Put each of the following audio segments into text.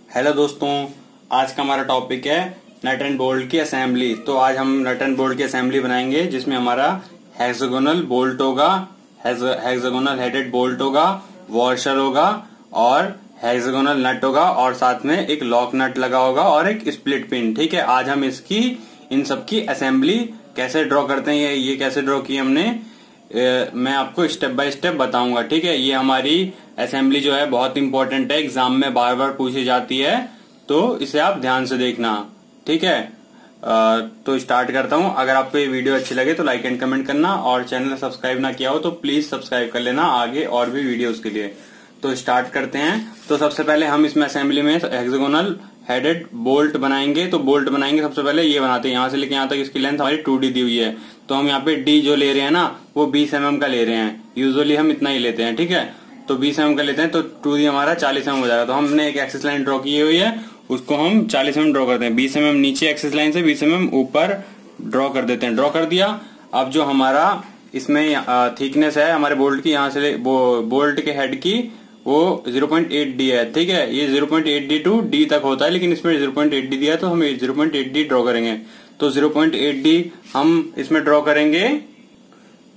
Hello दोस्तों, आज का हमारा टॉपिक है नट एंड बोल्ट की असेंबली। तो आज हम नट एंड बोल्ट की असेंबली बनाएंगे जिसमें हमारा हेक्सागोनल बोल्ट होगा, हेक्सागोनल हेडेड बोल्ट होगा, वॉशर होगा और हेक्सागोनल नट होगा और साथ में एक लॉक नट लगा होगा और एक स्प्लिट पिन। ठीक है, आज हम इन सब की असेंबली कैसे ड्रॉ करते हैं, ये कैसे ड्रॉ की हमने मैं आपको स्टेप बाय स्टेप बताऊंगा। ठीक है, ये हमारी असेंबली जो है बहुत इंपॉर्टेंट है, एग्जाम में बार बार पूछी जाती है, तो इसे आप ध्यान से देखना। ठीक है, तो स्टार्ट करता हूं। अगर आपको ये वीडियो अच्छी लगे तो लाइक एंड कमेंट करना और चैनल सब्सक्राइब ना किया हो तो प्लीज सब्सक्राइब कर लेना आगे और भी वीडियोस के लिए। तो स्टार्ट करते हैं। तो सबसे पहले हम इसमें असेंबली में हेक्सागोनल हेडेड बोल्ट बनाएंगे। तो बोल्ट बनाएंगे सबसे पहले ये बनाते हैं, यहाँ से लेके यहाँ तक इसकी लेंथ हमारी 2D दी हुई है। तो हम यहाँ पे डी जो ले रहे हैं ना वो 20 mm का ले रहे हैं, यूजुअली हम इतना ही लेते हैं। ठीक है, तो 20 mm का लेते हैं तो 2D हमारा 40 mm हो जाएगा। तो हमने एक एक्सिस लाइन ड्रॉ की हुई है, उसको हम 40 mm ड्रॉ करते हैं। 20 mm नीचे एक्सिस लाइन से 20 mm ऊपर ड्रॉ कर देते हैं। ड्रॉ कर दिया। अब जो हमारा इसमें थिकनेस है हमारे बोल्ट की, यहाँ से बोल्ट के हेड की वो 0.8D है। ठीक है, ये 0.8D टू D तक होता है, लेकिन इसमें 0.8D दिया है तो हम 0.8D ड्रॉ करेंगे। तो 0.8D हम इसमें ड्रॉ करेंगे।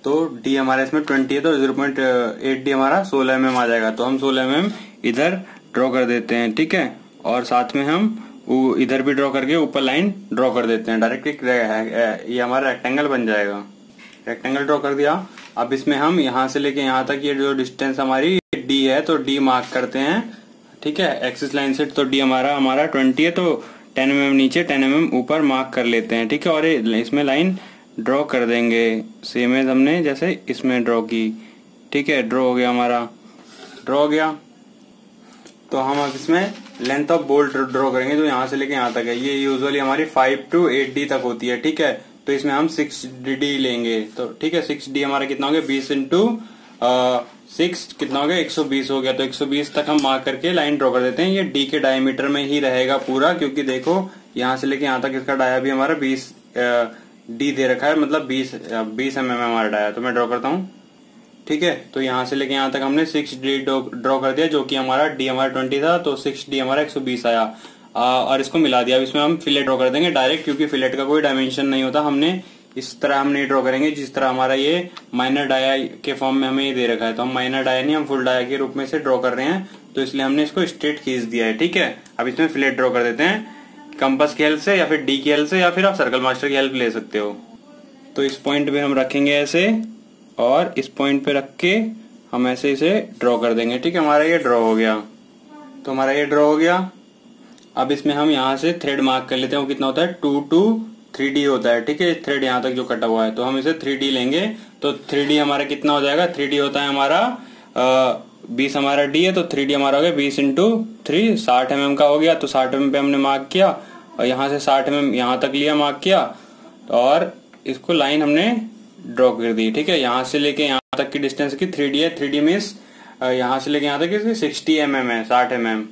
तो D हमारा इसमें 20 है तो 0.8D हमारा 16 mm आ जाएगा। तो हम 16 mm इधर ड्रॉ कर देते हैं। ठीक है, और साथ में हम इधर भी ड्रॉ करके ऊपर लाइन ड्रॉ कर देते हैं। डायरेक्ट ये हमारा रेक्टेंगल बन जाएगा। रेक्टेंगल ड्रॉ कर दिया। अब इसमें हम यहाँ से लेके यहाँ तक ये जो डिस्टेंस हमारी D है तो D मार्क करते हैं। ठीक है, एक्सिस लाइन से तो D हमारा 20 है तो 10 mm नीचे 10 mm ऊपर मार्क कर लेते हैं। ठीक है, और इसमें लाइन ड्रॉ कर देंगे सेम एज हमने जैसे इसमें ड्रॉ की। ठीक है, ड्रॉ हो गया, हमारा ड्रॉ हो गया। तो हम अब इसमें लेंथ ऑफ बोल्ट ड्रॉ करेंगे जो यहाँ से लेके यहाँ तक है। ये यूजुअली हमारी 5 to 8D तक होती है। ठीक है, तो इसमें हम 6D लेंगे। तो ठीक है, 6D हमारा कितना हो गया, 20 इंटू 6 कितना हो गया, 120 हो गया। तो 120 तक हम मार्क करके लाइन ड्रॉ कर देते हैं। ये D के डायमीटर में ही रहेगा पूरा, क्योंकि देखो यहाँ से लेके यहाँ तक इसका डाया भी हमारा 20 D दे रखा है, मतलब 20 mm हमारा डाया। तो मैं ड्रॉ करता हूँ। ठीक है, तो यहाँ से लेके यहाँ तक हमने 6D ड्रॉ कर दिया, जो कि हमारा D हमारा 20 था तो 6D हमारा 120 आया। और इसको मिला दिया। अब इसमें हम फिलेट ड्रॉ कर देंगे डायरेक्ट, क्योंकि फिलेट का कोई डायमेंशन नहीं होता। हमने इस तरह हम नहीं ड्रॉ करेंगे जिस तरह हमारा ये माइनर डाया के फॉर्म में हमें ये दे रखा है। तो हम माइनर डाया नहीं, हम फुल डाया के रूप में से ड्रॉ कर रहे हैं, तो इसलिए हमने इसको स्ट्रेट खींच दिया है। ठीक है, अब इसमें फिलेट ड्रॉ कर देते हैं कंपास की हेल्प से या फिर D की हेल्प से, या फिर आप सर्कल मास्टर की हेल्प ले सकते हो। तो इस पॉइंट पे हम रखेंगे ऐसे, और इस पॉइंट पे रख के हम ऐसे इसे ड्रॉ कर देंगे। ठीक है, हमारा ये ड्रॉ हो गया। तो हमारा ये ड्रॉ हो गया। अब इसमें हम यहाँ से थ्रेड मार्क कर लेते हैं। वो कितना होता है, 2 to 3D होता है। ठीक है, थ्रेड यहाँ तक जो कटा हुआ है, तो हम इसे 3D लेंगे। तो 3D हमारा कितना हो जाएगा, 3D होता है हमारा 20 हमारा D है तो 3D हमारा हो गया 20 इंटू 3, 60 mm का हो गया। तो 60 mm पे हमने मार्क किया और यहाँ से 60 mm यहाँ तक लिया, मार्क किया, और इसको लाइन हमने ड्रॉ कर दी। ठीक है, यहाँ से लेके यहाँ तक की डिस्टेंस की 3D है। 3D मीन्स यहाँ से लेके यहाँ तक इसकी 60 mm है, 60 mm।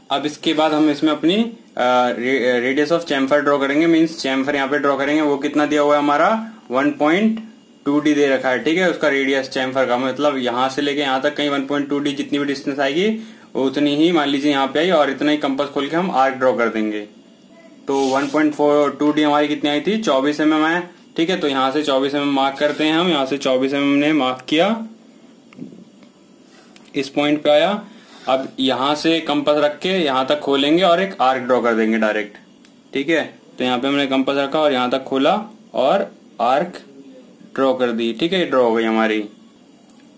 अब इसके बाद हम इसमें अपनी रेडियस ऑफ चैम्फर ड्रॉ करेंगे, मींस चैम्फर यहाँ पे ड्रॉ करेंगे। वो कितना दिया हुआ है हमारा, 1.2D दे रखा है। ठीक है, उसका रेडियस चैम्फर का मतलब यहाँ से लेके यहाँ तक कहीं 1.2D जितनी भी डिस्टेंस आएगी उतनी ही मान लीजिए यहाँ पे आई, और इतना ही कंपास खोल के हम आर्क ड्रॉ कर देंगे। तो 1.2D हमारी कितनी आई थी, 24 mm है। ठीक है, तो यहाँ से 24 mm मार्क करते हैं हम। यहाँ से 24 mm ने मार्क किया, इस पॉइंट पे आया। अब यहाँ से कंपास रख के यहाँ तक खोलेंगे और एक आर्क ड्रॉ कर देंगे डायरेक्ट। ठीक है, तो यहाँ पे हमने कंपास रखा और यहाँ तक खोला और आर्क ड्रॉ कर दी। ठीक है, ड्रॉ हो गई हमारी।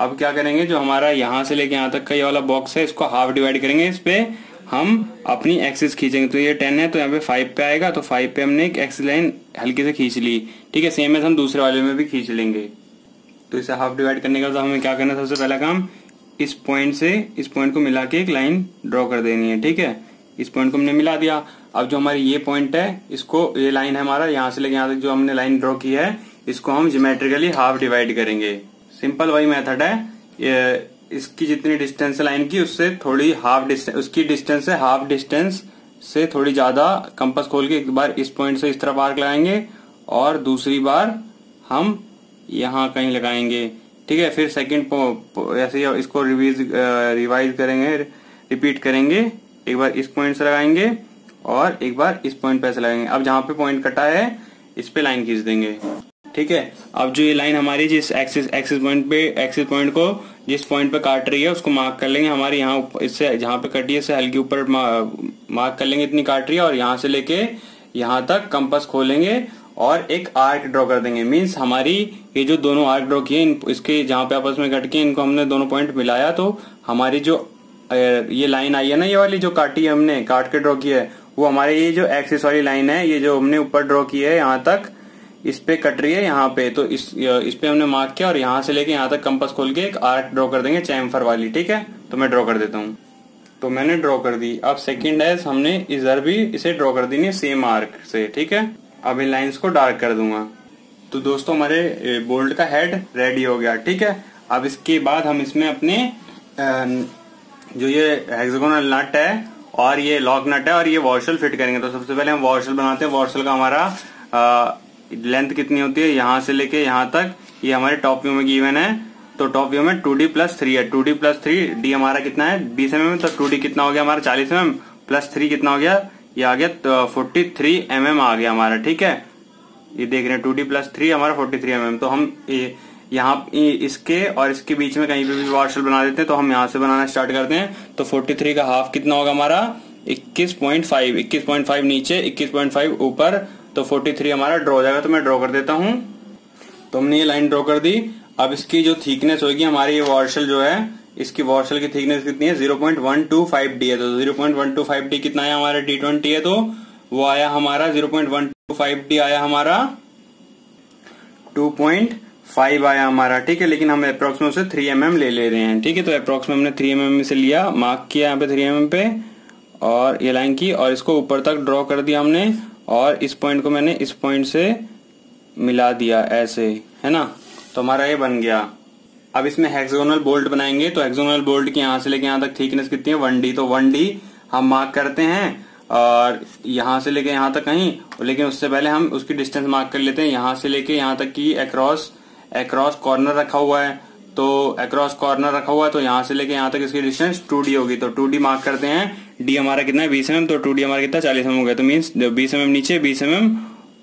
अब क्या करेंगे, जो हमारा यहाँ से लेके यहाँ तक का ये वाला बॉक्स है इसको हाफ डिवाइड करेंगे। इस पे हम अपनी एक्सिस खींचेंगे। तो ये 10 है तो यहाँ पे 5 पे आएगा, तो 5 पे हमने एक एक्सिस लाइन हल्के से खींच ली। ठीक है, सेम है हम दूसरे वाले में भी खींच लेंगे। तो इसे हाफ डिवाइड करने के बाद हमें क्या करना है, सबसे पहला काम इस पॉइंट से इस पॉइंट को मिला के एक लाइन ड्रॉ कर देनी है। ठीक है, इस पॉइंट को हमने मिला दिया। अब जो हमारी ये पॉइंट है, इसको ये लाइन है हमारा, यहाँ से लेके यहाँ तक जो हमने लाइन ड्रॉ की है इसको हम ज्योमेट्रिकली हाफ डिवाइड करेंगे। सिंपल वही मेथड है। इसकी जितनी डिस्टेंस है लाइन की उससे थोड़ी हाफ डिस्टेंस, उसकी डिस्टेंस है हाफ डिस्टेंस से थोड़ी ज्यादा कंपास खोल के एक बार इस पॉइंट से इस तरफ आर्क लगाएंगे और दूसरी बार हम यहाँ कहीं लगाएंगे। ठीक है, फिर सेकंड ऐसे इसको रिवाइज करेंगे, रिपीट करेंगे एक बार इस पॉइंट से लगाएंगे और एक बार इस पॉइंट पे से लगाएंगे। अब जहाँ पे पॉइंट कटा है इस पे लाइन खींच देंगे, ठीक है। अब जो ये लाइन हमारी जिस एक्सिस पॉइंट को जिस पॉइंट पे काट रही है उसको मार्क कर लेंगे। हमारी यहाँ इससे जहाँ पे कटी है इससे हल्की ऊपर मार्क कर लेंगे, इतनी काट रही है, और यहाँ से लेके यहाँ तक कंपास खोलेंगे और एक आर्क ड्रॉ कर देंगे। मीन्स हमारी ये जो दोनों आर्क ड्रॉ किए इसके जहाँ पे आपस में कट के इनको हमने दोनों पॉइंट मिलाया, तो हमारी जो ये लाइन आई है ना, ये वाली जो काटी है हमने काट के ड्रॉ की है, वो हमारे ये जो एक्सिस वाली लाइन है, ये जो हमने ऊपर ड्रॉ की है यहाँ तक, इस पे कट रही है यहाँ पे, तो इस पे हमने मार्क किया और यहाँ से लेके यहाँ तक कंपास खोल के एक आर्क ड्रॉ कर देंगे चैम्फर वाली, ठीक है। तो मैं ड्रॉ कर देता हूँ। तो मैंने ड्रॉ कर दी। अब सेकंड है, हमने इधर भी इसे ड्रॉ कर दी सेम आर्क से, ठीक है। अब इन लाइंस को डार्क कर दूंगा। तो दोस्तों हमारे बोल्ट का हेड रेडी हो गया, ठीक है। अब इसके बाद हम इसमें अपने जो ये हेक्सागोनल नट है और ये लॉक नट है और ये वॉशल फिट करेंगे। तो सबसे पहले हम वॉशल बनाते हैं। वॉशल का हमारा लेंथ कितनी होती है, यहाँ से लेके यहाँ तक, ये हमारे टॉप व्यू में गिवन है। तो टॉप व्यू में 2D+3 है। 2D+3, डी हमारा कितना है 20 mm, तो 2D कितना हो गया हमारा 40 mm, प्लस 3 कितना हो गया, ये आ गया 43 mm आ गया हमारा, ठीक है। ये देख रहे हैं 2D+3 हमारा 43 mm। तो हम यहाँ इसके और इसके बीच में कहीं पे भी वॉशल बना देते हैं। तो हम यहाँ से बनाना स्टार्ट करते हैं। तो 43 का हाफ कितना होगा हमारा 21.5, 21.5 नीचे 21.5 ऊपर, तो 43 हमारा ड्रॉ हो जाएगा। तो मैं ड्रॉ कर देता हूँ। तो हमने ये लाइन ड्रॉ कर दी। अब इसकी जो थिकनेस होगी हमारी, ये वॉशल जो है, इसकी वॉशल की थिकनेस कितनी है 0.125D है। तो 0.125D कितना है हमारा D20 है, तो वो आया हमारा 0.125D आया हमारा 2.5 आया हमारा, ठीक है। लेकिन हम अप्रोक्स में उसे 3 mm ले रहे हैं, ठीक है। तो अप्रोक्स में हमने 3 mm से लिया, मार्क किया यहाँ पे 3 mm पे और ये लाइन की और इसको ऊपर तक ड्रॉ कर दिया हमने, और इस पॉइंट को मैंने इस पॉइंट से मिला दिया ऐसे, है ना। तो हमारा ये बन गया। अब इसमें हेक्सागोनल बोल्ट बनाएंगे। तो हेक्सागोनल बोल्ट की यहाँ से लेके यहाँ तक थिकनेस कितनी है 1D। तो 1D हम मार्क करते हैं और यहाँ से लेके यहाँ तक कहीं, लेकिन उससे पहले हम उसकी डिस्टेंस मार्क कर लेते हैं। यहाँ से लेके यहाँ तक की अक्रॉस कॉर्नर रखा हुआ है, तो अक्रॉस कॉर्नर रखा हुआ है, तो यहाँ से लेके यहाँ तक इसकी डिस्टेंस 2D होगी। तो 2D मार्क करते हैं। D हमारा कितना है 20 mm, तो 2D हमारा कितना 40 mm हो गया। तो मीन्स 20 mm नीचे 20 mm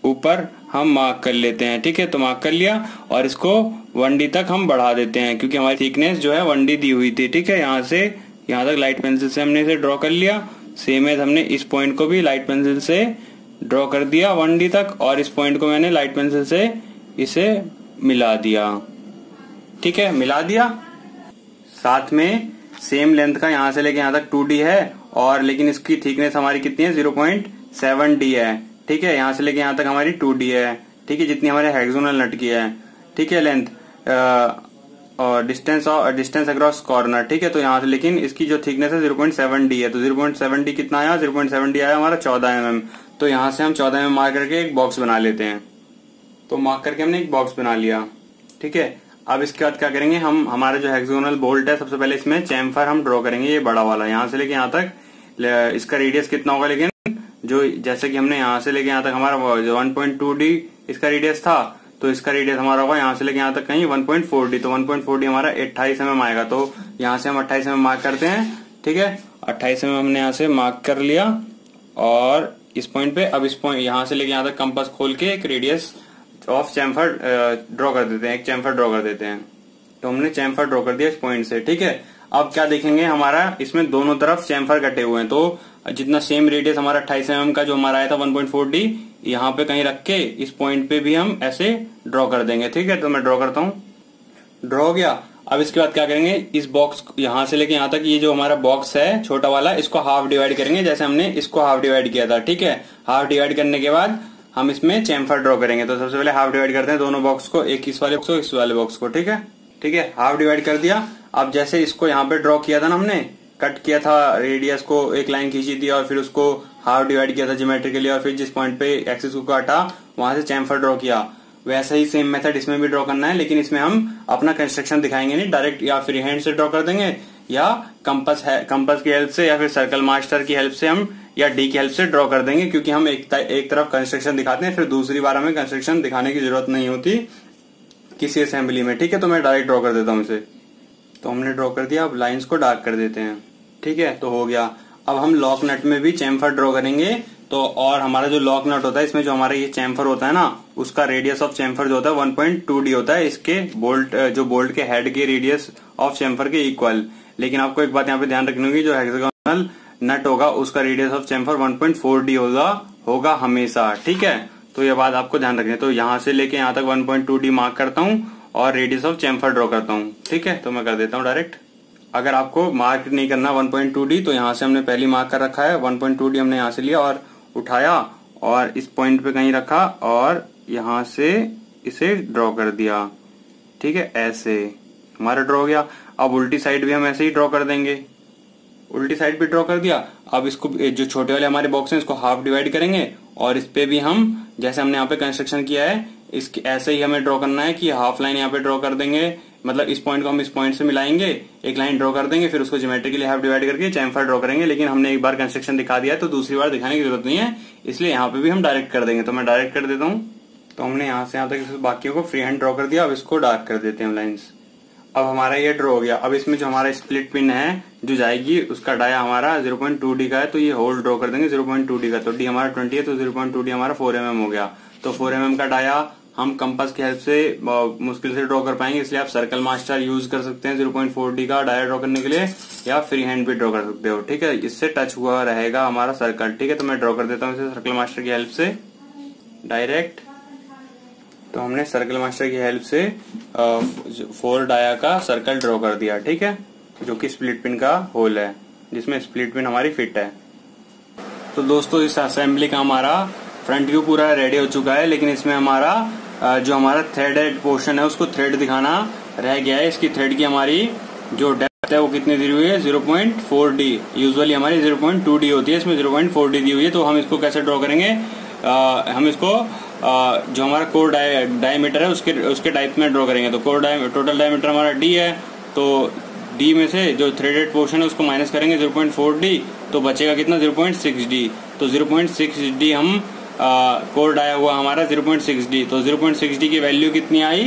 ऊपर हम मार्क कर लेते हैं, ठीक है। तो मार्क कर लिया और इसको 1D तक हम बढ़ा देते हैं, क्योंकि हमारी थिकनेस जो है 1D दी हुई थी, ठीक है। यहाँ से यहाँ तक लाइट पेंसिल से हमने इसे ड्रॉ कर लिया। सेम है, हमने इस पॉइंट को भी लाइट पेंसिल से ड्रॉ कर दिया 1D तक, और इस पॉइंट को मैंने लाइट पेंसिल से इसे मिला दिया, ठीक है। मिला दिया। साथ में सेम लेंथ का यहाँ से लेके यहाँ तक 2D है, और लेकिन इसकी थिकनेस हमारी कितनी है 0.7D है, ठीक है। यहाँ से लेके यहाँ तक हमारी 2D है, ठीक है, जितनी हमारे हेक्सागोनल नट की है, ठीक है, लेंथ और डिस्टेंस अक्रॉस कॉर्नर, ठीक है। तो यहाँ से लेकिन इसकी जो थिकनेस है 0.7D है। तो 0.7D कितना आया 0.7D आया हमारा 14 mm। तो यहाँ से हम 14 mm मार्क करके एक बॉक्स बना लेते हैं। तो मार्क करके हमने एक बॉक्स बना लिया, ठीक है। अब इसके बाद क्या करेंगे हम, हमारा जो हेक्सागोनल बोल्ट है, सबसे पहले इसमें चैम्फर हम ड्रॉ करेंगे, ये बड़ा वाला, यहाँ से लेके यहाँ तक इसका रेडियस कितना होगा, लेकिन जो जैसे कि हमने यहाँ से लेके यहाँ तक हमारा 1.2D इसका रेडियस था, तो इसका रेडियस हमारा होगा यहाँ से लेके यहाँ तक कहीं 1.4D। तो 1.4D हमारा 28 mm आएगा। तो यहाँ से हम 28 mm मार्क करते हैं, ठीक है। 28 mm हमने यहाँ से मार्क कर लिया और इस पॉइंट पे, अब इस पॉइंट यहाँ से लेके यहाँ तक कंपास खोल के एक रेडियस ऑफ चैम्फर ड्रॉ कर देते हैं, एक चैम्फर ड्रॉ कर देते हैं। तो हमने चैम्फर ड्रॉ कर दिया इस पॉइंट से, ठीक है। अब क्या देखेंगे, हमारा इसमें दोनों तरफ चैम्फर कटे हुए हैं, तो जितना सेम रेडियस हमारा 28 mm का जो हमारा आया था 1.4D, यहाँ पे कहीं रख के इस पॉइंट पे भी हम ऐसे ड्रॉ कर देंगे, ठीक है। तो मैं ड्रॉ करता हूँ, ड्रॉ हो गया। अब इसके बाद क्या करेंगे, इस बॉक्स यहाँ से लेके यहाँ तक ये जो हमारा बॉक्स है छोटा वाला, इसको हाफ डिवाइड करेंगे, जैसे हमने इसको हाफ डिवाइड किया था, ठीक है। हाफ डिवाइड करने के बाद हम इसमें चैम्फर ड्रॉ करेंगे। तो सबसे पहले हाफ डिवाइड करते हैं दोनों बॉक्स को, एक इस वाले बॉक्स को, इस वाले बॉक्स को, ठीक है, ठीक है। हाफ डिवाइड कर दिया। अब जैसे इसको यहाँ पे ड्रॉ किया था ना, हमने कट किया था रेडियस को, एक लाइन खींची थी और फिर उसको हाफ डिवाइड किया था ज्योमेट्रिकली, और फिर जिस पॉइंट पे एक्सिस को काटा वहां से चैम्फर ड्रॉ किया, वैसा ही सेम मेथड इसमें भी ड्रॉ करना है। लेकिन इसमें हम अपना कंस्ट्रक्शन दिखाएंगे नहीं, डायरेक्ट या फ्री हैंड से ड्रॉ कर देंगे, या कंपास की हेल्प से, या फिर सर्कल मास्टर की हेल्प से हम, या डी की हेल्प से ड्रॉ कर देंगे, क्योंकि हम एक तरफ कंस्ट्रक्शन दिखाते हैं, फिर दूसरी बार हमें कंस्ट्रक्शन दिखाने की जरूरत नहीं होती किसी असेंबली में, ठीक है। तो मैं डायरेक्ट ड्रॉ कर देता हूँ इसे। तो हमने ड्रॉ कर दिया। अब लाइंस को डार्क कर देते हैं, ठीक है। तो हो गया। अब हम लॉक नट में भी चैम्फर ड्रॉ करेंगे। तो और हमारा जो लॉक नट होता है इसमें जो हमारा ये चैम्फर होता है ना, उसका रेडियस ऑफ चैम्फर जो होता है 1.2d होता है, इसके बोल्ट के हेड के रेडियस ऑफ चैम्फर के इक्वल। लेकिन आपको एक बात यहाँ पे ध्यान रखनी होगी, जो हेक्सागोनल नट होगा उसका रेडियस ऑफ चैम्फर 1.4d होगा हमेशा, ठीक है। तो ये बात आपको ध्यान रखनी है। तो यहाँ से लेके यहाँ तक 1.2d मार्क करता हूँ और रेडियस ऑफ चैम्फर ड्रॉ करता हूँ, ठीक है। तो मैं कर देता हूँ डायरेक्ट। अगर आपको मार्क नहीं करना 1.2d तो यहाँ से हमने पहली मार्क कर रखा है, 1.2d हमने यहाँ से लिया और उठाया और इस पॉइंट पे कहीं रखा और यहाँ से इसे ड्रॉ कर दिया, ठीक है। ऐसे हमारा ड्रॉ हो गया। अब उल्टी साइड भी हम ऐसे ही ड्रॉ कर देंगे, उल्टी साइड भी ड्रॉ कर दिया। अब इसको जो छोटे वाले हमारे बॉक्स हैं इसको हाफ डिवाइड करेंगे और इस पे भी हम जैसे हमने यहाँ पे कंस्ट्रक्शन किया है इसके ऐसे ही हमें ड्रॉ करना है कि हाफ लाइन यहाँ पे ड्रॉ कर देंगे, मतलब इस पॉइंट को हम इस पॉइंट से मिलाएंगे, एक लाइन ड्रॉ कर देंगे, फिर उसको ज्योमेट्रिकली हाफ डिवाइड करके चैम्फर ड्रॉ करेंगे। लेकिन हमने एक बार कंस्ट्रक्शन दिखा दिया है तो दूसरी बार दिखाने की जरूरत नहीं है, इसलिए यहाँ पे भी हम डायरेक्ट कर देंगे। तो मैं डायरेक्ट कर देता हूँ। तो हमने यहाँ से यहाँ तक बाकियों को फ्री हैंड ड्रॉ कर दिया। अब इसको डार्क कर देते हैं लाइन्स। अब हमारा ये ड्रॉ हो गया। अब इसमें जो हमारा स्प्लिट पिन है जो जाएगी उसका डाया हमारा 0.2d का है, तो ये होल ड्रॉ कर देंगे 0.2d का। तो d हमारा 20 है तो 0.2d हमारा 4 mm हो गया। तो 4 mm का डाया हम कंपास की हेल्प से मुश्किल से ड्रॉ कर पाएंगे, इसलिए आप सर्कल मास्टर यूज कर सकते हैं 0.4d का डाया ड्रॉ करने के लिए, या फ्री हैंड भी ड्रॉ कर सकते हो, ठीक है। इससे टच हुआ रहेगा हमारा सर्कल, ठीक है। तो मैं ड्रॉ कर देता हूँ इसे सर्कल मास्टर की हेल्प से डायरेक्ट। तो हमने सर्कल मास्टर की हेल्प से 4 डाया का सर्कल ड्रॉ कर दिया, ठीक है, जो कि स्प्लिट पिन का होल है जिसमें स्प्लिट पिन हमारी फिट है। तो दोस्तों इस असेंबली का हमारा फ्रंट व्यू पूरा रेडी हो चुका है, लेकिन इसमें हमारा जो हमारा थ्रेडेड पोर्शन है उसको थ्रेड दिखाना रह गया है। इसकी थ्रेड की हमारी जो डेप्थ है वो कितनी दी हुई है 0.4d। यूजुअली हमारी 0.2d होती है, इसमें 0.4d दी हुई है। तो हम इसको कैसे ड्रॉ करेंगे, हम इसको जो हमारा कोर डायमीटर है उसके टाइप में ड्रॉ करेंगे। तो टोटल डायमीटर हमारा d है, तो d में से जो थ्रेडेड पोर्शन है उसको माइनस करेंगे 0.4d, तो बचेगा कितना 0.6d। तो 0.6d हम कोर डाया हुआ हमारा 0.6d। तो 0.6d की वैल्यू कितनी आई,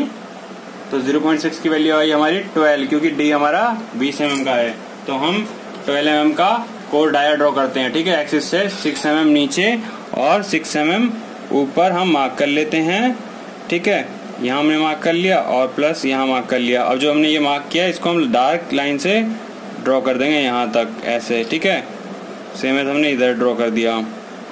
तो 0.6 की वैल्यू आई हमारी 12, क्योंकि d हमारा 20 mm का है। तो हम 12 mm का कोर डाया ड्रॉ करते हैं, ठीक है। एक्सिस से 6 mm नीचे और 6 mm ऊपर हम मार्क कर लेते हैं, ठीक है। यहाँ हमने मार्क कर लिया और प्लस यहाँ मार्क कर लिया। अब जो हमने ये मार्क किया इसको हम डार्क लाइन से ड्रॉ कर देंगे यहाँ तक ऐसे, ठीक है। सेम एज हमने इधर ड्रॉ कर दिया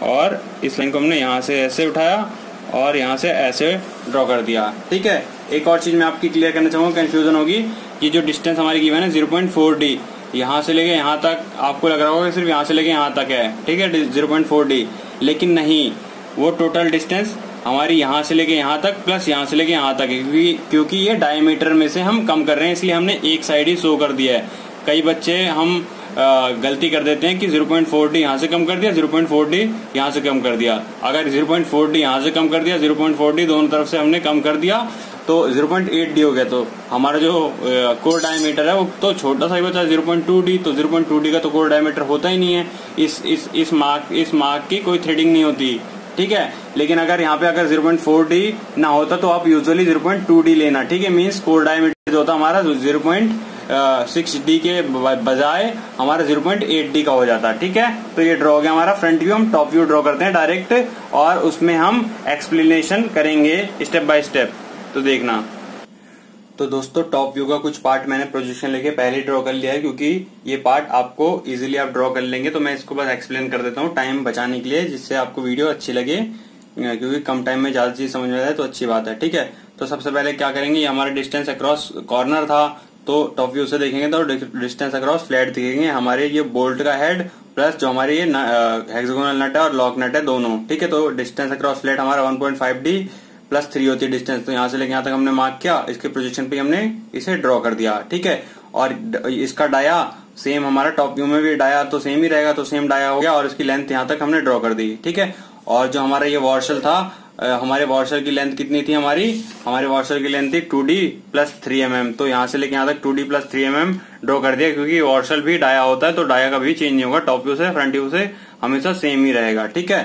और इस लाइन को हमने यहाँ से ऐसे उठाया और यहाँ से ऐसे ड्रॉ कर दिया, ठीक है। एक और चीज मैं आपकी क्लियर करना चाहूंगा, कंफ्यूजन होगी कि जो डिस्टेंस हमारी गिवन है 0.4d, यहाँ से लेके यहाँ तक आपको लग रहा होगा सिर्फ यहाँ से लेके यहाँ तक है, ठीक है, 0.4d। लेकिन नहीं, वो टोटल डिस्टेंस हमारी यहाँ से लेके यहाँ तक प्लस यहाँ से लेके यहाँ तक है, क्योंकि ये डायमीटर में से हम कम कर रहे हैं, इसलिए हमने एक साइड ही शो कर दिया है। कई बच्चे हम गलती कर देते हैं कि 0.4d यहाँ से कम कर दिया, 0.4d यहाँ से कम कर दिया। अगर 0.4d यहाँ से कम कर दिया, 0.4d दोनों तरफ से हमने कम कर दिया तो 0.8d हो गया। तो हमारा जो कोर डायमीटर है वो तो छोटा सा ही बचा 0.2d। तो 0.2d का तो कोर डायमीटर होता ही नहीं है। इस मार्क की कोई थ्रेडिंग नहीं होती, ठीक है। लेकिन अगर यहाँ पे अगर 0.4d ना होता तो आप यूजुअली 0.2d लेना, ठीक है। मीन्स कोर डायमीटर जो होता हमारा 0.6d के बजाय हमारा 0.8d का हो जाता, ठीक है। तो ये ड्रॉ हो गया हमारा फ्रंट व्यू। हम टॉप व्यू ड्रॉ करते हैं डायरेक्ट और उसमें हम एक्सप्लेनेशन करेंगे स्टेप बाय स्टेप, तो देखना। तो दोस्तों टॉप व्यू का कुछ पार्ट मैंने प्रोजेक्शन लेके पहले ड्रॉ कर लिया है, क्योंकि ये पार्ट आपको इजीली आप ड्रॉ कर लेंगे। तो मैं इसको बस एक्सप्लेन कर देता हूँ टाइम बचाने के लिए, जिससे आपको वीडियो अच्छी लगे, क्योंकि कम टाइम में ज्यादा चीज समझ में आए तो अच्छी बात है, ठीक है। तो सबसे पहले क्या करेंगे, ये हमारा डिस्टेंस अक्रॉस कॉर्नर था, तो टॉप व्यू से देखेंगे तो डिस्टेंस अक्रॉस फ्लैट दिखेंगे हमारे ये बोल्ट का हेड प्लस जो हमारे ये हेक्सागोनल नट है और लॉक नट है दोनों, ठीक है। तो डिस्टेंस अक्रॉस फ्लैट हमारा 1.5d प्लस 3 होती है डिस्टेंस। तो यहाँ से लेके यहाँ तक हमने मार्क किया, इसके प्रोजेक्शन पे हमने इसे ड्रॉ कर दिया, ठीक है। और इसका डाया सेम हमारा टॉप व्यू में भी डाया तो सेम ही रहेगा, तो सेम डाया हो गया और इसकी लेंथ यहाँ तक हमने ड्रॉ कर दी, ठीक है। और जो हमारा ये वॉशल था, हमारे वॉशर की लेंथ कितनी थी, हमारे वॉशर की लेंथ थी 2d प्लस 3 mm। तो यहाँ से लेके यहाँ तक 2d प्लस 3 mm ड्रॉ कर दिया, क्योंकि वॉशर भी डाया होता है तो डाया का भी चेंज नहीं होगा, टॉप व्यू से फ्रंट व्यू से हमेशा सेम ही रहेगा, ठीक है।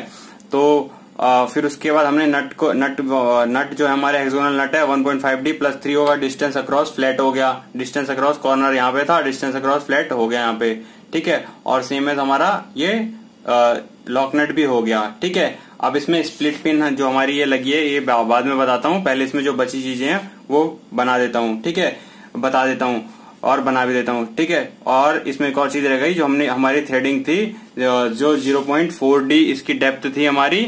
तो फिर उसके बाद हमने नट जो है हमारे हेक्सागोनल नट है 1.5d प्लस 3 होगा, डिस्टेंस अक्रॉस फ्लैट हो गया, डिस्टेंस अक्रॉस कॉर्नर यहाँ पे था, डिस्टेंस अक्रॉस फ्लैट हो गया यहाँ पे, ठीक है, और सेम एज हमारा ये लॉक नट भी हो गया। ठीक है, अब इसमें स्प्लिट पिन जो हमारी ये लगी है ये बाद में बताता हूँ, पहले इसमें जो बची चीजें हैं वो बना देता हूँ। ठीक है, बता देता हूँ और बना भी देता हूँ। ठीक है, और इसमें एक और चीज रह गई जो हमने हमारी थ्रेडिंग थी, जो 0.4D इसकी डेप्थ थी हमारी,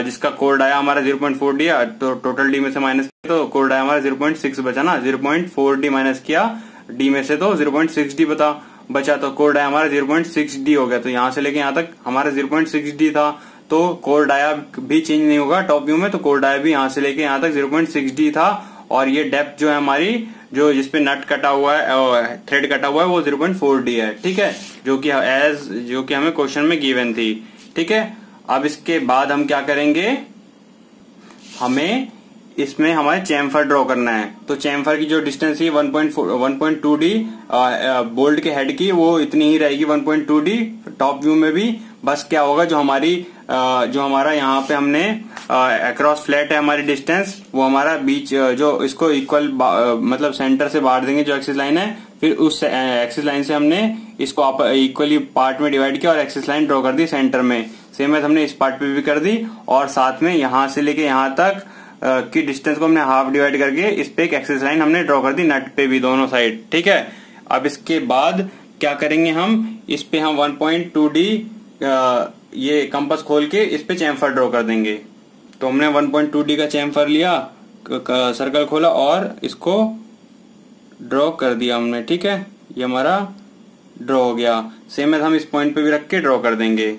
जिसका कोड आया हमारा 0.4D, तो टोटल डी में से माइनस किया तो कोड आया हमारा 0.6 बचा ना, 0.4D माइनस किया डी में से तो 0.6D बचा, तो कोड आया हमारा 0.6D हो गया। तो यहाँ से लेके यहाँ तक हमारा 0.6D था, तो कोड डाया भी चेंज नहीं होगा टॉप व्यू में, तो कोड डाया भी यहाँ से लेके यहाँ तक 0.6D था। और ये डेप्थ जो है हमारी, जो जिसपे नट कटा हुआ है, थ्रेड कटा हुआ है, वो 0.4D है। ठीक है, जो कि हमें क्वेश्चन में गिवन थी। ठीक है, अब इसके बाद हम क्या करेंगे, हमें इसमें हमारे चैम्फर ड्रॉ करना है। तो चैम्फर की जो डिस्टेंस है 1.2D बोल्ट के हेड की, वो इतनी ही रहेगी 1.2D टॉप व्यू में भी। बस क्या होगा, जो हमारा यहाँ पे हमने अक्रॉस फ्लैट है हमारी डिस्टेंस, वो हमारा बीच जो इसको इक्वल मतलब सेंटर से बांट देंगे जो एक्सिस लाइन है, फिर उस एक्सिस लाइन से हमने इसको इक्वली पार्ट में डिवाइड किया और एक्सिस लाइन ड्रॉ कर दी सेंटर में। सेम है हमने इस पार्ट पे भी कर दी, और साथ में यहाँ से लेके यहाँ तक की डिस्टेंस को हमने हाफ डिवाइड करके इस पे एक एक्सिस लाइन हमने ड्रॉ कर दी नट पे भी दोनों साइड। ठीक है, अब इसके बाद क्या करेंगे, हम इस पे हम 1.2D ये कंपास खोल के इस पे चैम्फर ड्रॉ कर देंगे। तो हमने 1.2D का चैम्फर लिया, सर्कल खोला और इसको ड्रॉ कर दिया हमने। ठीक है, ये हमारा ड्रॉ हो गया। सेम है हम इस पॉइंट पे भी रख के ड्रॉ कर देंगे।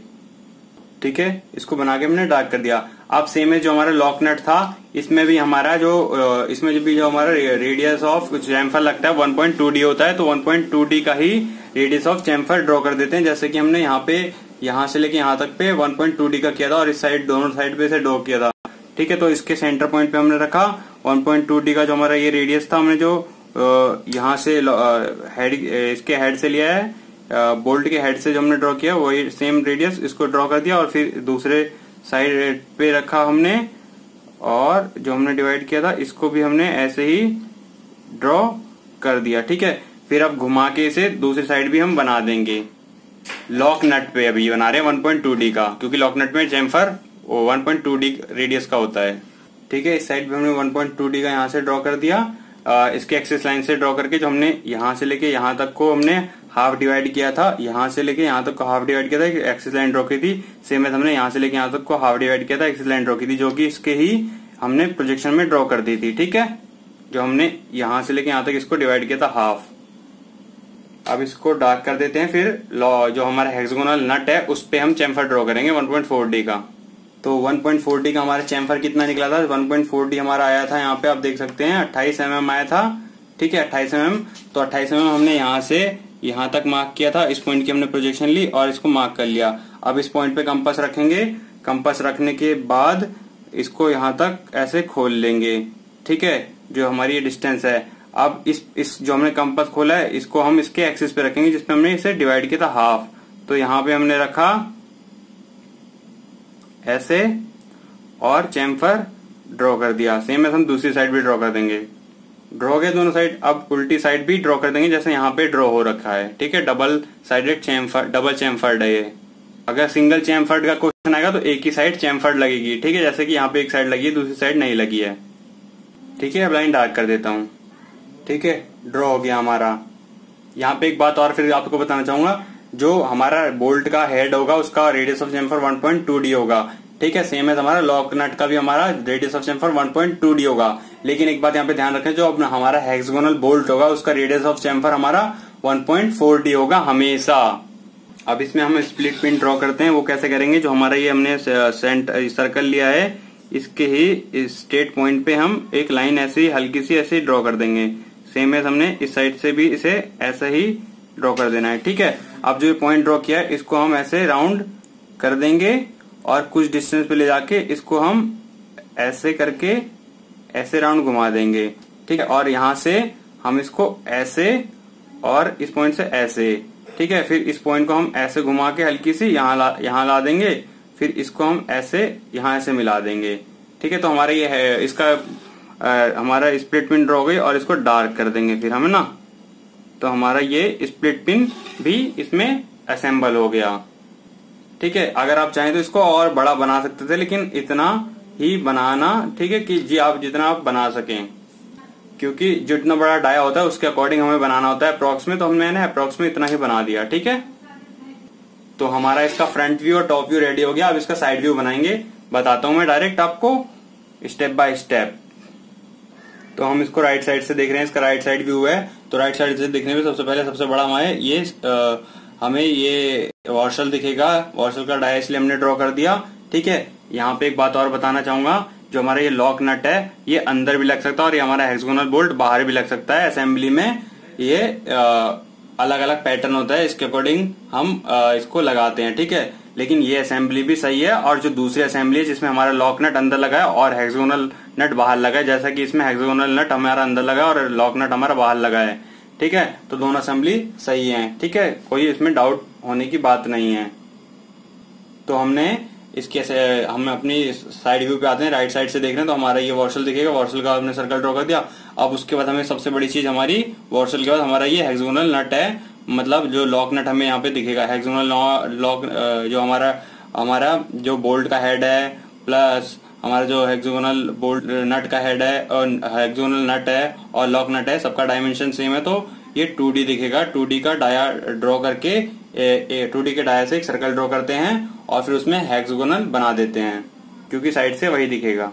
ठीक है, इसको बना के हमने डार्क कर दिया। अब सेम है जो हमारा लॉक नट था, इसमें भी हमारा इसमें जो हमारा रेडियस ऑफ चैम्फर लगता है 1.2D होता है, तो 1.2D का ही रेडियस ऑफ चैम्फर ड्रॉ कर देते हैं, जैसे कि हमने यहाँ से लेके यहाँ तक पे 1.2D का किया था और इस साइड दोनों साइड पे से ड्रॉ किया था। ठीक है, तो इसके सेंटर पॉइंट पे हमने रखा 1.2D का जो हमारा ये रेडियस था, हमने जो यहाँ से इसके हेड से लिया है, बोल्ट के हेड से जो हमने ड्रॉ किया वही सेम रेडियस इसको ड्रॉ कर दिया, और फिर दूसरे साइड पे रखा हमने, और जो हमने डिवाइड किया था इसको भी हमने ऐसे ही ड्रॉ कर दिया। ठीक है, फिर अब घुमा के इसे दूसरी साइड भी हम बना देंगे। लॉक नट पे अभी बना रहे हैं 1.2D का, क्योंकि लॉक नट में चैम्फर 1.2D रेडियस का होता है। ठीक है, इस साइड पे हमने 1.2D का यहाँ से ड्रॉ कर दिया, इसके एक्सिस लाइन से ड्रॉ करके जो हमने यहाँ से लेके यहाँ तक को हमने हाफ डिवाइड किया था, यहाँ से लेके यहाँ तक को हाफ डिवाइड किया था, एक्सिस लाइन ड्रॉ की थी। सेम है हमने यहाँ से लेके यहाँ तक को हाफ डिवाइड किया था, एक्सिस लाइन ड्रॉ की थी, जो कि इसके ही हमने प्रोजेक्शन में ड्रॉ कर दी थी। ठीक है, जो हमने यहाँ से लेके यहाँ तक इसको डिवाइड किया था हाफ। अब इसको डार्क कर देते हैं, फिर जो हमारा हेक्सागोनल नट है उस पे हम चैम्फर ड्रॉ करेंगे 1.4D का। तो 1.4D का हमारा चैम्फर कितना निकला था, 1.4D हमारा आया था, यहाँ पे आप देख सकते हैं 28 mm आया था। ठीक है, 28 mm, तो 28 mm हमने यहाँ से यहाँ तक मार्क किया था, इस पॉइंट की हमने प्रोजेक्शन ली और इसको मार्क कर लिया। अब इस पॉइंट पे कंपास रखेंगे, कंपास रखने के बाद इसको यहाँ तक ऐसे खोल लेंगे। ठीक है, जो हमारी ये डिस्टेंस है, अब इस जो हमने कंपास खोला है इसको हम इसके एक्सिस पे रखेंगे जिसपे हमने इसे डिवाइड किया था हाफ। तो यहाँ पे हमने रखा ऐसे और चैम्फर ड्रॉ कर दिया। सेम है हम दूसरी साइड भी ड्रॉ कर देंगे। ड्रॉ गए दोनों साइड, अब उल्टी साइड भी ड्रॉ कर देंगे जैसे यहाँ पे ड्रॉ हो रखा है। ठीक है, double sided chamfer, double chamfered है ये। अगर सिंगल चैम्फर्ड का क्वेश्चन आएगा तो एक ही साइड चैम्फर्ड लगेगी। ठीक है, जैसे कि यहाँ पे एक साइड लगी है दूसरी साइड नहीं लगी है। ठीक है, अब लाइन डार्क कर देता हूँ। ठीक है, ड्रॉ हो गया हमारा। यहाँ पे एक बात और फिर आपको बताना चाहूंगा, जो हमारा बोल्ट का हेड होगा उसका रेडियस ऑफ चैम्फर 1.2D होगा। ठीक है, सेम है हमारा लॉक नट का भी हमारा रेडियस ऑफ चैम्फर 1.2D होगा। लेकिन एक बात यहाँ पे ध्यान रखें, जो अपना हमारा हेक्सागोनल बोल्ट होगा उसका रेडियस ऑफ चैम्फर हमारा 1.4D होगा हमेशा। अब इसमें हम स्प्लिट पिन ड्रॉ करते हैं, वो कैसे करेंगे, जो हमारा ये हमने सर्कल लिया है इसके ही स्ट्रेट पॉइंट पे हम एक लाइन ऐसी हल्की सी ऐसे ड्रॉ कर देंगे। सेम है हमने इस साइड से भी इसे ऐसे ही ड्रॉ कर देना है। ठीक है, अब जो ये पॉइंट ड्रॉ किया है इसको हम ऐसे राउंड कर देंगे और कुछ डिस्टेंस पे ले जाके इसको हम ऐसे करके ऐसे राउंड घुमा देंगे। ठीक है, और यहाँ से हम इसको ऐसे और इस पॉइंट से ऐसे। ठीक है, फिर इस पॉइंट को हम ऐसे घुमा के हल्की सी यहाँ ला देंगे, फिर इसको हम ऐसे यहाँ ऐसे मिला देंगे। ठीक है, तो हमारा ये है इसका हमारा स्प्लिट पिन ड्रॉ हो गई और इसको डार्क कर देंगे फिर हमें ना, तो हमारा ये स्प्लिट पिन भी इसमें असेंबल हो गया। ठीक है, अगर आप चाहें तो इसको और बड़ा बना सकते थे, लेकिन इतना ही बनाना, ठीक है, कि जी आप जितना आप बना सकें, क्योंकि जितना बड़ा डाया होता है उसके अकॉर्डिंग हमें बनाना होता है अप्रॉक्स में, तो हमने अप्रॉक्स में इतना ही बना दिया। ठीक है, तो हमारा इसका फ्रंट व्यू और टॉप व्यू रेडी हो गया। अब इसका साइड व्यू बनाएंगे, बताता हूं मैं डायरेक्ट आपको स्टेप बाय स्टेप। तो हम इसको राइट साइड से देख रहे हैं, इसका राइट साइड व्यू है। तो राइट साइड से देखने में सबसे पहले सबसे बड़ा हमें ये वॉशल दिखेगा। वॉशल का डाया इसलिए हमने ड्रॉ कर दिया। ठीक है, यहाँ पे एक बात और बताना चाहूंगा, जो हमारा ये लॉक नट है ये अंदर भी लग सकता है और ये हमारा हेक्सागोनल बोल्ट बाहर भी लग सकता है। असेंबली में ये अलग अलग पैटर्न होता है, इसके अकॉर्डिंग हम इसको लगाते हैं। ठीक है, लेकिन ये असेंबली भी सही है, और जो दूसरी असेंबली है जिसमें हमारा लॉक नट अंदर लगा है और हेक्सागोनल नट बाहर लगा है, जैसा कि इसमें हेक्सागोनल नट हमारा अंदर लगा है और लॉक नट हमारा बाहर लगा है। ठीक है, तो दोनों असेंबली सही है। ठीक है, कोई इसमें डाउट होने की बात नहीं है। तो हम अपनी साइड व्यू पे आते हैं, राइट साइड से देख रहे हैं तो हमारा ये वॉशल दिखेगा। वॉशल का हमने सर्कल ड्रॉ कर दिया। अब उसके बाद हमें सबसे बड़ी चीज हमारी वॉशल के बाद हमारा ये हेक्सागोनल नट है, मतलब जो लॉक नट हमें यहाँ पे दिखेगा। हेक्सागोनल लॉक जो हमारा जो बोल्ट का हेड है, प्लस हमारा जो हेक्सागोनल बोल्ट नट का हेड है और हेक्सागोनल नट है और लॉक नट है, सबका डायमेंशन सेम है। तो ये 2D दिखेगा। 2D का डाया ड्रॉ करके 2D के डाया से एक सर्कल ड्रॉ करते हैं और फिर उसमें हेक्सागोनल बना देते हैं, क्योंकि साइड से वही दिखेगा।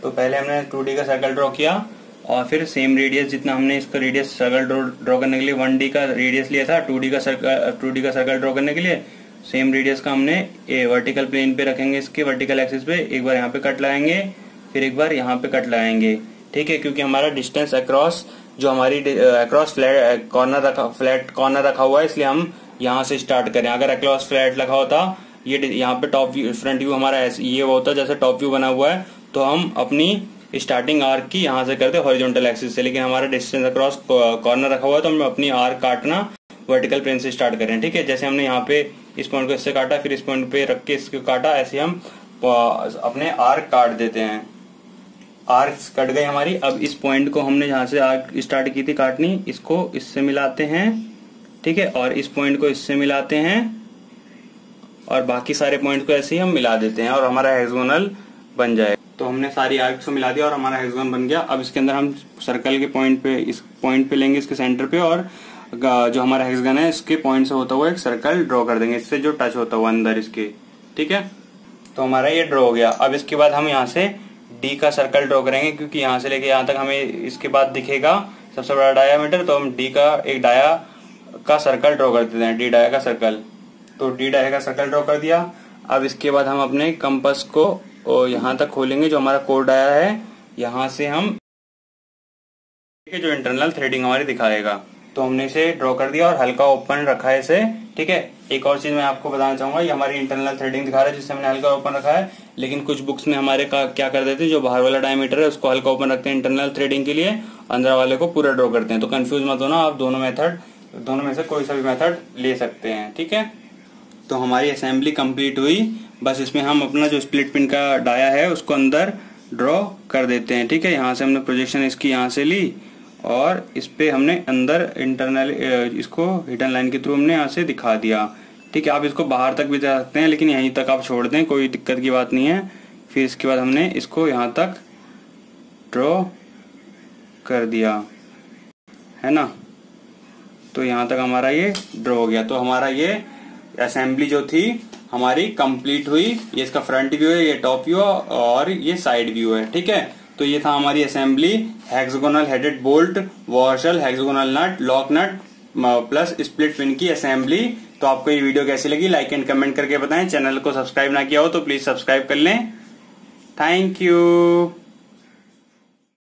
तो पहले हमने 2D का सर्कल ड्रॉ किया और फिर सेम रेडियस जितना हमने इसका रेडियस सर्कल ड्रॉ करने के लिए 1D का रेडियस लिया था, 2D का सर्कल ड्रॉ करने के लिए सेम रेडियस का हमने वर्टिकल प्लेन पे रखेंगे, इसके वर्टिकल एक्सिस पे एक बार यहाँ पे कट लगाएंगे, फिर एक बार यहाँ पे कट लगाएंगे। ठीक है, क्योंकि हमारा डिस्टेंस अक्रॉस जो हमारी अक्रॉस फ्लैट कॉर्नर रखा हुआ है, इसलिए हम यहाँ से स्टार्ट करें। अगर अक्रॉस फ्लैट रखा होता, ये यहाँ पे टॉप व्यू फ्रंट व्यू हमारा ये होता जैसे टॉप व्यू बना हुआ है, तो हम अपनी स्टार्टिंग आर्क की यहाँ से करते हॉरिजॉन्टल एक्सिस से, लेकिन हमारा डिस्टेंस अक्रॉस कॉर्नर रखा हुआ है तो हम अपनी आर्क काटना वर्टिकल प्लेन से स्टार्ट करें। ठीक है, जैसे हमने यहाँ पे इस पॉइंट को इससे काटा, फिर इस पॉइंट पे रख के इसको काटा, ऐसे हम अपने आर्क काट देते हैं। आर्क्स कट गई हमारी। अब इस पॉइंट को हमने जहाँ से आर्क स्टार्ट की थी काटनी, इसको इससे मिलाते हैं। ठीक है, और इस पॉइंट को इससे मिलाते हैं और बाकी सारे पॉइंट को ऐसे ही हम मिला देते हैं और हमारा हेक्सागोनल बन जाए। तो हमने सारी आर्क्स को मिला दिया और हमारा हेक्सागोन बन गया। अब इसके अंदर हम सर्कल के पॉइंट पे, इस पॉइंट पे लेंगे, इसके सेंटर पे, और जो हमारा हेक्सागन है इसके पॉइंट से होता हुआ एक सर्कल ड्रॉ कर देंगे, इससे जो टच होता हुआ अंदर इसके। ठीक है, तो हमारा ये ड्रॉ हो गया। अब इसके बाद हम यहाँ से D का सर्कल ड्रॉ करेंगे, क्योंकि यहाँ से लेके यहाँ तक हमें इसके बाद दिखेगा सबसे बड़ा डायामीटर, तो हम D का एक डाया का सर्कल ड्रॉ कर देते हैं, D डाया का सर्कल। तो D डाया का सर्कल ड्रॉ कर दिया। अब इसके बाद हम अपने कंपास को यहाँ तक खोलेंगे, जो हमारा कोर डाया है, यहाँ से हम जो इंटरनल थ्रेडिंग हमारी दिखाएगा। तो हमने इसे ड्रॉ कर दिया और हल्का ओपन रखा है इसे। ठीक है, एक और चीज मैं आपको बताना चाहूंगा, ये हमारी इंटरनल थ्रेडिंग दिखा रहा है जिससे हमने हल्का ओपन रखा है, लेकिन कुछ बुक्स में हमारे क्या कर देते हैं, जो बाहर वाला डायमीटर है उसको हल्का ओपन रखते हैं इंटरनल थ्रेडिंग के लिए, अंदर वाले को पूरा ड्रॉ करते हैं। तो कंफ्यूज मत होना, आप दोनों में से कोई सा भी मेथड ले सकते हैं। ठीक है, तो हमारी असेंबली कंप्लीट हुई। बस इसमें हम अपना जो स्प्लिट पिन का डाया है उसको अंदर ड्रॉ कर देते हैं। ठीक है, यहाँ से हमने प्रोजेक्शन इसकी यहाँ से ली और इस पे हमने अंदर इंटरनल इसको हिडन लाइन के थ्रू हमने यहाँ से दिखा दिया। ठीक है, आप इसको बाहर तक भी जा सकते हैं, लेकिन यहीं तक आप छोड़ दें, कोई दिक्कत की बात नहीं है। फिर इसके बाद हमने इसको यहाँ तक ड्रॉ कर दिया है ना, तो यहाँ तक हमारा ये ड्रॉ हो गया। तो हमारा ये असेंबली जो थी हमारी कंप्लीट हुई। ये इसका फ्रंट व्यू है, ये टॉप व्यू और ये साइड व्यू है। ठीक है, तो ये था हमारी assembly, hexagonal headed bolt, washer, hexagonal nut, lock nut plus split pin की असेंबली। तो आपको ये वीडियो कैसी लगी लाइक एंड कमेंट करके बताएं। चैनल को सब्सक्राइब ना किया हो तो प्लीज सब्सक्राइब कर लें। Thank you.